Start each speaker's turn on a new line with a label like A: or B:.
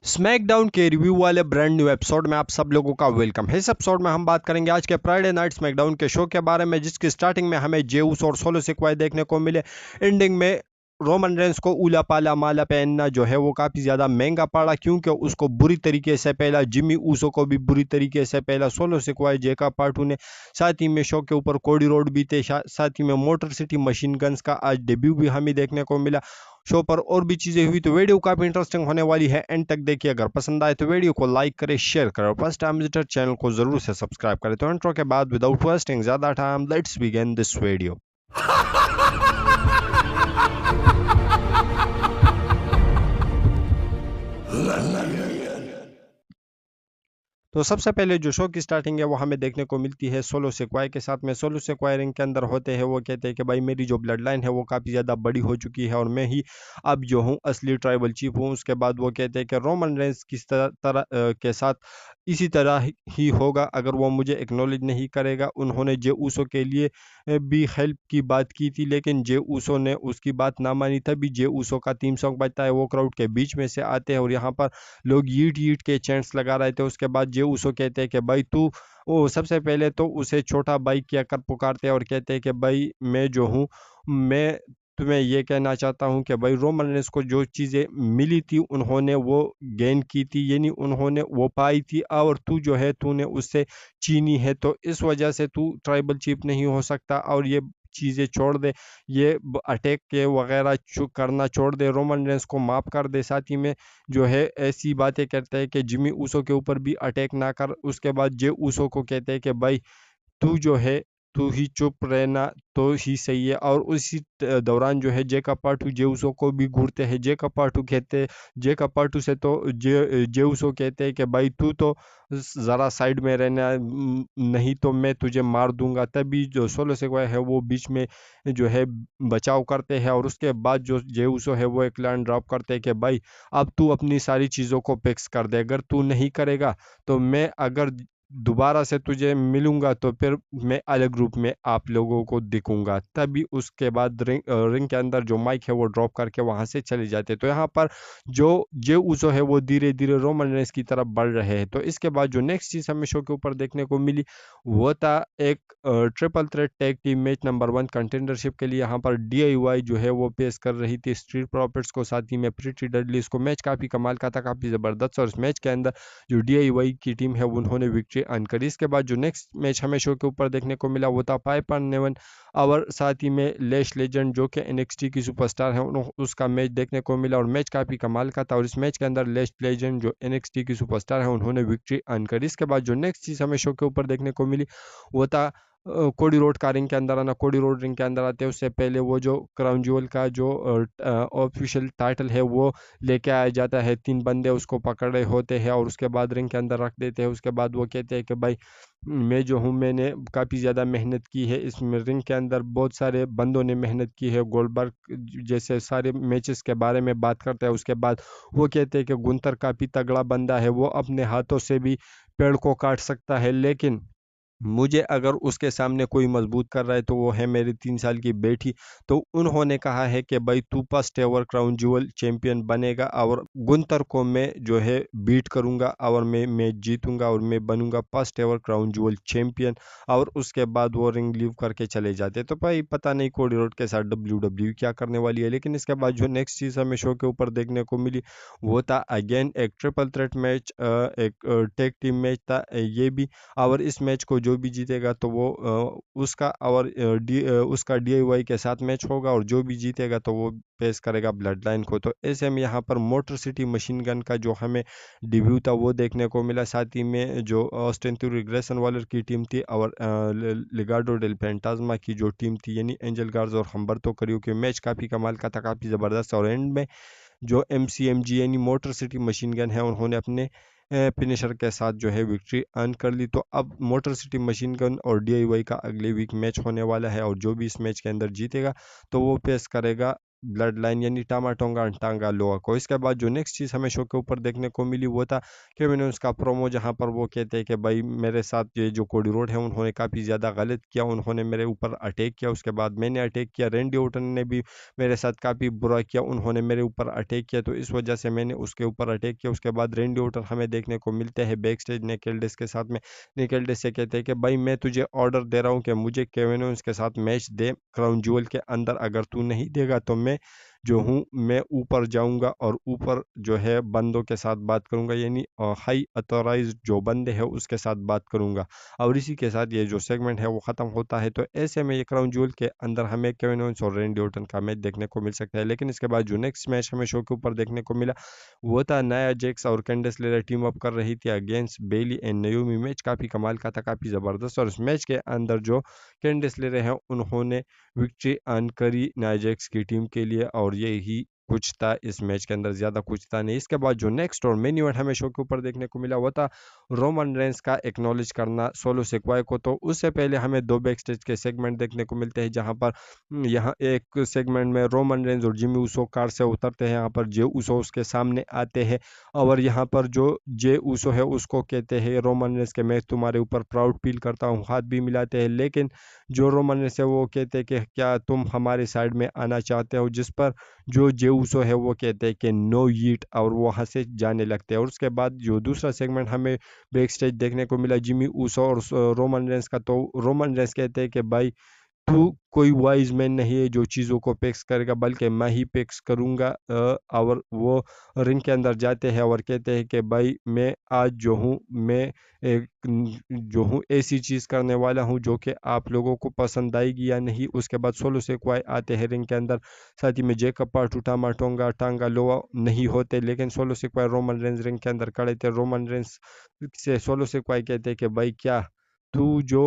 A: SmackDown के review वाले brand new episode में आप सब लोगों का वेलकम है। इस एपिसोड में हम बात करेंगे आज के फ्राइडे नाइट स्मैकडाउन के शो के बारे में, जिसकी स्टार्टिंग में हमें जेउस और सोलो सिक्वाई देखने को मिले। एंडिंग में रोमन रेंस को उला पाला माला पहनना जो है वो काफी ज्यादा महंगा पड़ा, क्योंकि उसको बुरी तरीके से पहला, जिमी ऊसो को भी बुरी तरीके से पहला, सोलो सिक्वाई, जेका पार्टू ने, साथ ही में शो के ऊपर कोडी रोड भी थे, साथ ही में मोटर सिटी मशीन गन्स का आज डेब्यू भी हमें देखने को मिला। शो पर और भी चीजें हुई, तो वीडियो काफी इंटरेस्टिंग होने वाली है, एंड तक देखिए। अगर पसंद आए तो वीडियो को लाइक करें, शेयर करें और फर्स्ट टाइम विजिटर चैनल को जरूर से सब्सक्राइब करें। तो इंट्रो के बाद विदाउट वेस्टिंग ज्यादा time, let's begin this video. तो सबसे पहले जो शो की स्टार्टिंग है वो हमें देखने को मिलती है सोलो सिक्वाई के साथ में। सोलो सिक्वाई रिंग के अंदर होते हैं, वो कहते हैं कि भाई मेरी जो ब्लड लाइन है वो काफ़ी ज़्यादा बड़ी हो चुकी है और मैं ही अब जो हूँ असली ट्राइबल चीफ हूँ। उसके बाद वो कहते हैं कि रोमन रेंस किस तरह के साथ इसी तरह ही होगा अगर वो मुझे एक्नॉलेज नहीं करेगा। उन्होंने जे ऊसो के लिए भी हेल्प की बात की थी, लेकिन जे ऊसो ने उसकी बात ना मानी। तभी जे ऊसो का थीम सॉन्ग बजता है, वो क्राउड के बीच में से आते हैं और यहाँ पर लोग यीट यीट के चैंट्स लगा रहे थे। उसके बाद जे उसो कहते हैं कि भाई तू, वो सबसे पहले तो उसे छोटा भाई क्या कर पुकारते हैं और कहते हैं कि भाई मैं जो हूँ, मैं तुम्हें ये कहना चाहता हूँ कि भाई रोमन रेंस को जो चीज़ें मिली थी उन्होंने वो गेन की थी, यानी उन्होंने वो पाई थी, और तू जो है तूने उससे छीनी है, तो इस वजह से तू ट्राइबल चीफ नहीं हो सकता। और ये चीज़ें छोड़ दे, ये अटैक के वगैरह करना छोड़ दे, रोमन रेंस को माफ़ कर दे। साथ ही में जो है ऐसी बातें करते हैं कि जिमी ऊसो के ऊपर भी अटैक ना कर। उसके बाद जे ऊसो को कहते हैं कि भाई तू जो है, तू ही चुप रहना तो ही सही है। और उसी दौरान जो है जे कपाटू जेउसो को भी घूरते हैं। जे कपाटू कहते, जे कपाटू से तो जेउसो कहते हैं कि भाई तू तो ज़रा साइड में रहना, नहीं तो मैं तुझे मार दूंगा। तभी जो सोलो सिक्वाई है वो बीच में जो है बचाव करते हैं और उसके बाद जो जेउसो है वो एक लाइन ड्रॉप करते हैं कि भाई अब तू अपनी सारी चीज़ों को फिक्स कर दे, अगर तू नहीं करेगा तो मैं अगर दोबारा से तुझे मिलूंगा तो फिर मैं अलग रूप में आप लोगों को दिखूंगा। तभी उसके बाद रिंग के अंदर जो माइक है वो ड्रॉप करके वहां से चले जाते। तो यहाँ पर जो जे ऊसो है वो धीरे धीरे रोमन रेंस की तरफ बढ़ रहे हैं। तो इसके बाद जो नेक्स्ट चीज हमें शो के ऊपर देखने को मिली वो था एक triple threat tag team match number 1 contendership के लिए। यहाँ पर DIY जो है वो पेश कर रही थी स्ट्रीट प्रॉफिट्स को, साथ ही में प्रीटी डडली। इसको मैच काफी कमाल का था, काफी जबरदस्त, और इस मैच के अंदर जो DIY की टीम है उन्होंने विक्ट्री अर्न करी। इसके बाद जो नेक्स्ट मैच हमें शो के ऊपर देखने को मिला वो था पाइपर नेवन और साथ ही में लैश लेजेंड जो कि NXT की सुपरस्टार है, उसका मैच देखने को मिला और मैच काफ़ी कमाल का था। और इस मैच के अंदर लैश लेजेंड जो NXT की सुपरस्टार है उन्होंने विक्ट्री अर्न करी। इसके बाद जो नेक्स्ट चीज़ हमें शो के ऊपर देखने को मिली वो था कोडी रोड का रिंग के अंदर आना। कोडी रोड रिंग के अंदर आते हैं उससे पहले वो जो क्राउन ज्वेल का जो ऑफिशियल टाइटल है वो लेके आया जाता है। 3 बंदे उसको पकड़े होते हैं और उसके बाद रिंग के अंदर रख देते हैं। उसके बाद वो कहते हैं कि भाई मैं जो हूँ, मैंने काफ़ी ज़्यादा मेहनत की है इसमें। रिंग के अंदर बहुत सारे बंदों ने मेहनत की है, गोल्डबर्ग जैसे सारे मैचेस के बारे में बात करते हैं। उसके बाद वो कहते हैं कि गुंतर काफ़ी तगड़ा बंदा है, वो अपने हाथों से भी पेड़ को काट सकता है, लेकिन मुझे अगर उसके सामने कोई मजबूत कर रहा है तो वो है मेरी 3 साल की बेटी। तो उन्होंने कहा है कि भाई तू first ever crown jewel champion बनेगा और गुंतर को मैं जो है बीट करूंगा और मैं जीतूंगा और मैं बनूंगा first ever crown jewel champion. और उसके बाद वो रिंग लीव करके चले जाते। तो भाई पता नहीं कोडी रोड के साथ WWE क्या करने वाली है। लेकिन इसके बाद जो नेक्स्ट चीज़ हमें शो के ऊपर देखने को मिली वो था अगेन एक ट्रिपल थ्रेट मैच, एक टेक टीम मैच था ये भी। और इस मैच को जो भी जीतेगा तो वो उसका DIY के साथ मैच होगा और जो भी जीतेगा तो वो पेश करेगा ब्लड लाइन को। तो ऐसे में यहाँ पर मोटर सिटी मशीन गन का जो हमें डिब्यू था वो देखने को मिला। साथ ही में जो ऑस्टिन थ्योरी ग्रेसन वालर की टीम थी और लिगार्डो डेल फैंटास्मा की जो टीम थी यानी एंजल गार्ज और हम्बर्तो करियो के मैच काफ़ी कमाल का था, काफ़ी ज़बरदस्त। और एंड में जो MCMG यानी मोटर सिटी मशीन गन है उन्होंने अपने फिनिशर के साथ जो है विक्ट्री अर्न कर ली। तो अब मोटर सिटी मशीन गन और DIY का अगले वीक मैच होने वाला है और जो भी इस मैच के अंदर जीतेगा तो वो पेश करेगा ब्लड लाइन यानी टामाटोंगा टांगा लोआ को। इसके बाद जो नेक्स्ट चीज़ हमें शो के ऊपर देखने को मिली वो था कि मैंने उसका प्रोमो, जहाँ पर वो कहते हैं कि भाई मेरे साथ ये जो कोडी रोड है उन्होंने काफ़ी ज़्यादा गलत किया, उन्होंने मेरे ऊपर अटैक किया, उसके बाद मैंने अटैक किया, रैंडी ऑर्टन ने भी मेरे साथ काफ़ी बुरा किया, उन्होंने मेरे ऊपर अटैक किया, तो इस वजह से मैंने उसके ऊपर अटैक किया। उसके बाद रैंडी ऑर्टन हमें देखने को मिलते हैं बैक स्टेज निकेल्डिस के साथ में। निकेल्डिस से कहते हैं कि भाई मैं तुझे ऑर्डर दे रहा हूँ कि मुझे केविन ओवेंस के साथ मैच दे क्राउन ज्वेल के अंदर, अगर तू नहीं देगा तो मैं जो हूँ मैं ऊपर जाऊंगा और ऊपर जो है बंदों के साथ बात करूंगा, यानी हाई अथोराइज जो बंदे हैं उसके साथ बात करूंगा। और इसी के साथ ये जो सेगमेंट है वो ख़त्म होता है। तो ऐसे में ये क्राउन ज्वेल के अंदर हमें केविन ओवेंस और रैंडी ऑर्टन का मैच देखने को मिल सकता है। लेकिन इसके बाद जो नेक्स्ट मैच हमें शो के ऊपर देखने को मिला वो था नाया जैक्स और कैंडिस लेयर टीम अप कर रही थी against Bailey and Naomi. Match काफ़ी कमाल का था, काफ़ी ज़बरदस्त, और इस मैच के अंदर जो कैंडिस लेयर हैं उन्होंने विक्ट्री अर्न करी नाया जैक्स की टीम के लिए, और ये ही कुछ था इस मैच के अंदर, ज़्यादा कुछ था नहीं। इसके बाद जो नेक्स्ट और मेन इवेंट हमें शो के ऊपर देखने को मिला वो था रोमन रेंस का एक्नॉलेज करना सोलो सिक्वाय को। तो उससे पहले हमें दो बैक स्टेज के सेगमेंट देखने को मिलते हैं, जहां पर यहाँ एक सेगमेंट में रोमन रेंस और जिमी ऊसो कार से उतरते हैं, यहाँ पर जे ऊसो उसके सामने आते हैं, और यहाँ पर जो जे ऊसो है उसको कहते हैं रोमन रेंस के मैं तुम्हारे ऊपर प्राउड फील करता हूँ, हाथ भी मिलाते हैं। लेकिन जो रोमन रेंस है वो कहते हैं कि क्या तुम हमारे साइड में आना चाहते हो, जिस पर जो जे ऊसो है वो कहते हैं कि नो यीट, और वो वहाँ से जाने लगते हैं। और उसके बाद जो दूसरा सेगमेंट हमें बैक स्टेज देखने को मिला जिमी ऊसो और रोमन रेंस का, तो रोमन रेंस कहते हैं कि भाई तू कोई वाइज मैन नहीं है जो चीज़ों को फिक्स करेगा, बल्कि मैं ही फिक्स करूंगा। और वो रिंग के अंदर जाते हैं और कहते हैं कि भाई मैं आज जो हूँ मैं एक जो हूँ ऐसी चीज़ करने वाला हूँ जो कि आप लोगों को पसंद आएगी या नहीं। उसके बाद सोलो सेक्वाई आते हैं रिंग के अंदर, साथ ही में जेकब पार्टू टामाटोंगा टांगा लोआ नहीं होते, लेकिन सोलो सेक्वाई रोमन रेंस रिंग के अंदर खड़े थे। रोमन रेंस से सोलो सेक्वाई कहते हैं कि भाई क्या तू जो